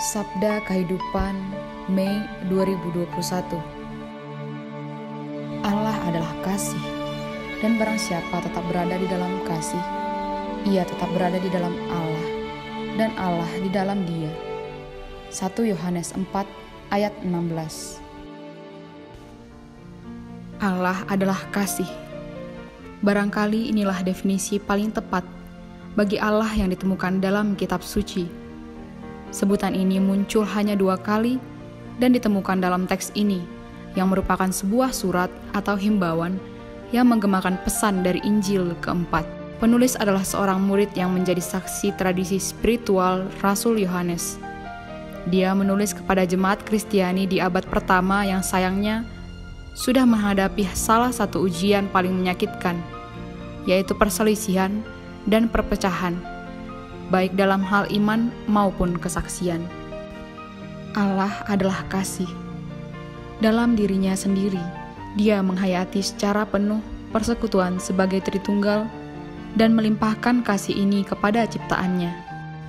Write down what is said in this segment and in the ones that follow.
Sabda Kehidupan, Mei 2021. Allah adalah kasih, dan barang siapa tetap berada di dalam kasih, ia tetap berada di dalam Allah, dan Allah di dalam dia. 1 Yohanes 4 ayat 16. Allah adalah kasih. Barangkali inilah definisi paling tepat bagi Allah yang ditemukan dalam kitab suci. Sebutan ini muncul hanya 2 kali dan ditemukan dalam teks ini, yang merupakan sebuah surat atau himbauan yang menggemakan pesan dari Injil keempat. Penulis adalah seorang murid yang menjadi saksi tradisi spiritual Rasul Yohanes. Dia menulis kepada jemaat Kristiani di abad pertama yang sayangnya sudah menghadapi salah satu ujian paling menyakitkan, yaitu perselisihan dan perpecahan, baik dalam hal iman maupun kesaksian. Allah adalah kasih. Dalam dirinya sendiri, Dia menghayati secara penuh persekutuan sebagai Tritunggal dan melimpahkan kasih ini kepada ciptaannya.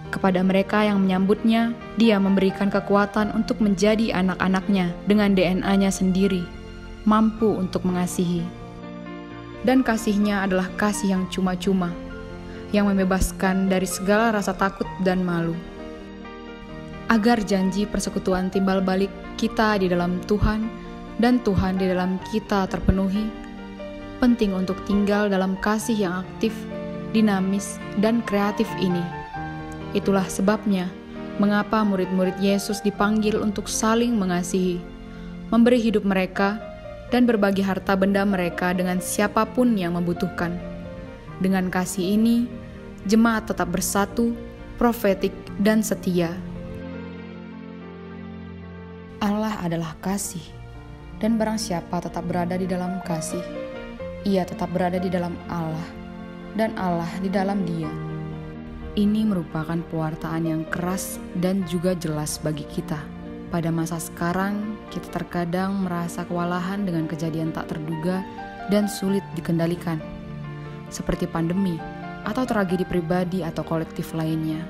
Kepada mereka yang menyambutnya, Dia memberikan kekuatan untuk menjadi anak-anaknya dengan DNA-nya sendiri, mampu untuk mengasihi. Dan kasih-Nya adalah kasih yang cuma-cuma, yang membebaskan dari segala rasa takut dan malu. Agar janji persekutuan timbal balik kita di dalam Tuhan dan Tuhan di dalam kita terpenuhi, penting untuk tinggal dalam kasih yang aktif, dinamis, dan kreatif ini. Itulah sebabnya mengapa murid-murid Yesus dipanggil untuk saling mengasihi, memberi hidup mereka, dan berbagi harta benda mereka dengan siapapun yang membutuhkan. Dengan kasih ini, jemaat tetap bersatu, profetik, dan setia. Allah adalah kasih, dan barang siapa tetap berada di dalam kasih, ia tetap berada di dalam Allah, dan Allah di dalam dia. Ini merupakan pewartaan yang keras dan juga jelas bagi kita. Pada masa sekarang, kita terkadang merasa kewalahan dengan kejadian tak terduga dan sulit dikendalikan, seperti pandemi atau tragedi pribadi atau kolektif lainnya.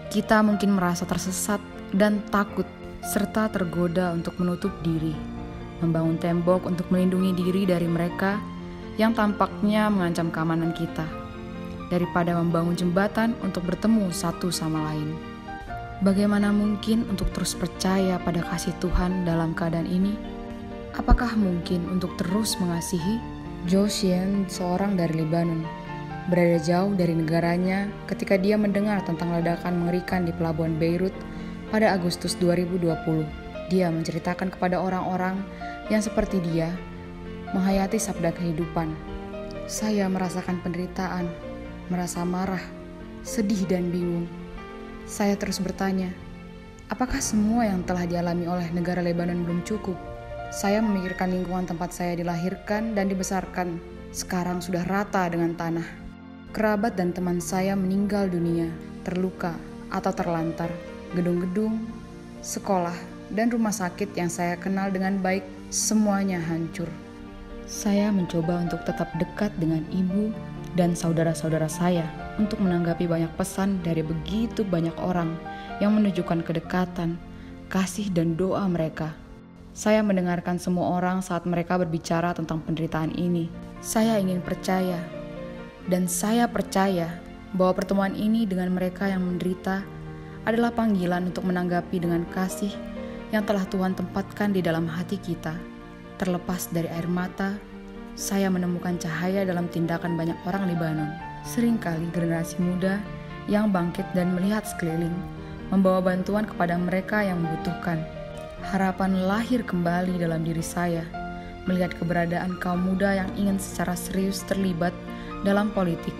Kita mungkin merasa tersesat dan takut, serta tergoda untuk menutup diri, membangun tembok untuk melindungi diri dari mereka yang tampaknya mengancam keamanan kita, daripada membangun jembatan untuk bertemu satu sama lain. Bagaimana mungkin untuk terus percaya pada kasih Tuhan dalam keadaan ini? Apakah mungkin untuk terus mengasihi? Josien, seorang dari Lebanon, berada jauh dari negaranya ketika dia mendengar tentang ledakan mengerikan di pelabuhan Beirut pada Agustus 2020. Dia menceritakan kepada orang-orang yang seperti dia menghayati sabda kehidupan. Saya merasakan penderitaan, merasa marah, sedih dan bingung. Saya terus bertanya, apakah semua yang telah dialami oleh negara Lebanon belum cukup? Saya memikirkan lingkungan tempat saya dilahirkan dan dibesarkan sekarang sudah rata dengan tanah. Kerabat dan teman saya meninggal dunia, terluka atau terlantar. Gedung-gedung, sekolah, dan rumah sakit yang saya kenal dengan baik semuanya hancur. Saya mencoba untuk tetap dekat dengan ibu dan saudara-saudara saya untuk menanggapi banyak pesan dari begitu banyak orang yang menunjukkan kedekatan, kasih, dan doa mereka. Saya mendengarkan semua orang saat mereka berbicara tentang penderitaan ini. Saya ingin percaya, dan saya percaya bahwa pertemuan ini dengan mereka yang menderita adalah panggilan untuk menanggapi dengan kasih yang telah Tuhan tempatkan di dalam hati kita. Terlepas dari air mata, saya menemukan cahaya dalam tindakan banyak orang Lebanon. Seringkali generasi muda yang bangkit dan melihat sekeliling, membawa bantuan kepada mereka yang membutuhkan. Harapan lahir kembali dalam diri saya, melihat keberadaan kaum muda yang ingin secara serius terlibat dalam politik,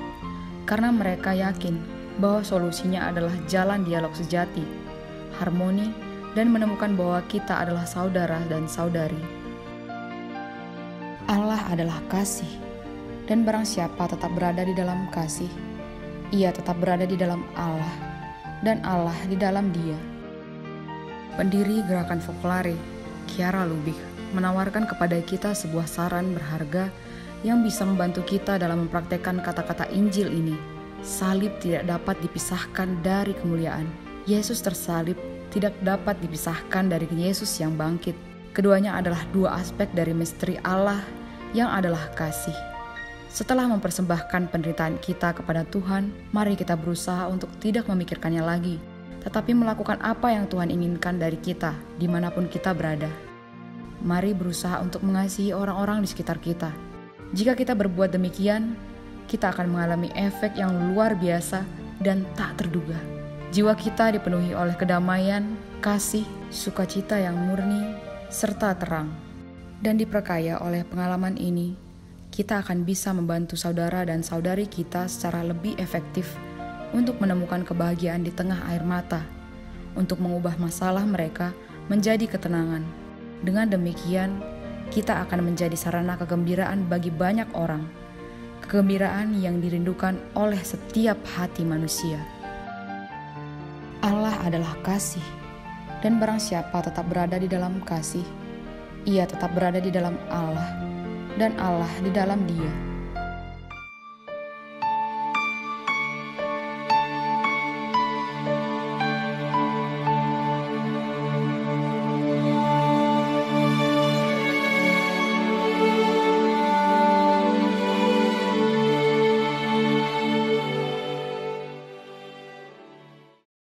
karena mereka yakin bahwa solusinya adalah jalan dialog sejati, harmoni, dan menemukan bahwa kita adalah saudara dan saudari. Allah adalah kasih, dan barang siapa tetap berada di dalam kasih, ia tetap berada di dalam Allah, dan Allah di dalam dia. Pendiri Gerakan Focolare, Chiara Lubich, menawarkan kepada kita sebuah saran berharga yang bisa membantu kita dalam mempraktekkan kata-kata Injil ini. Salib tidak dapat dipisahkan dari kemuliaan. Yesus tersalib tidak dapat dipisahkan dari Yesus yang bangkit. Keduanya adalah dua aspek dari misteri Allah yang adalah kasih. Setelah mempersembahkan penderitaan kita kepada Tuhan, mari kita berusaha untuk tidak memikirkannya lagi, tetapi melakukan apa yang Tuhan inginkan dari kita, dimanapun kita berada. Mari berusaha untuk mengasihi orang-orang di sekitar kita. Jika kita berbuat demikian, kita akan mengalami efek yang luar biasa dan tak terduga. Jiwa kita dipenuhi oleh kedamaian, kasih, sukacita yang murni, serta terang. Dan diperkaya oleh pengalaman ini, kita akan bisa membantu saudara dan saudari kita secara lebih efektif untuk menemukan kebahagiaan di tengah air mata, untuk mengubah masalah mereka menjadi ketenangan. Dengan demikian, kita akan menjadi sarana kegembiraan bagi banyak orang, kegembiraan yang dirindukan oleh setiap hati manusia. Allah adalah kasih, dan barang siapa tetap berada di dalam kasih, ia tetap berada di dalam Allah, dan Allah di dalam dia.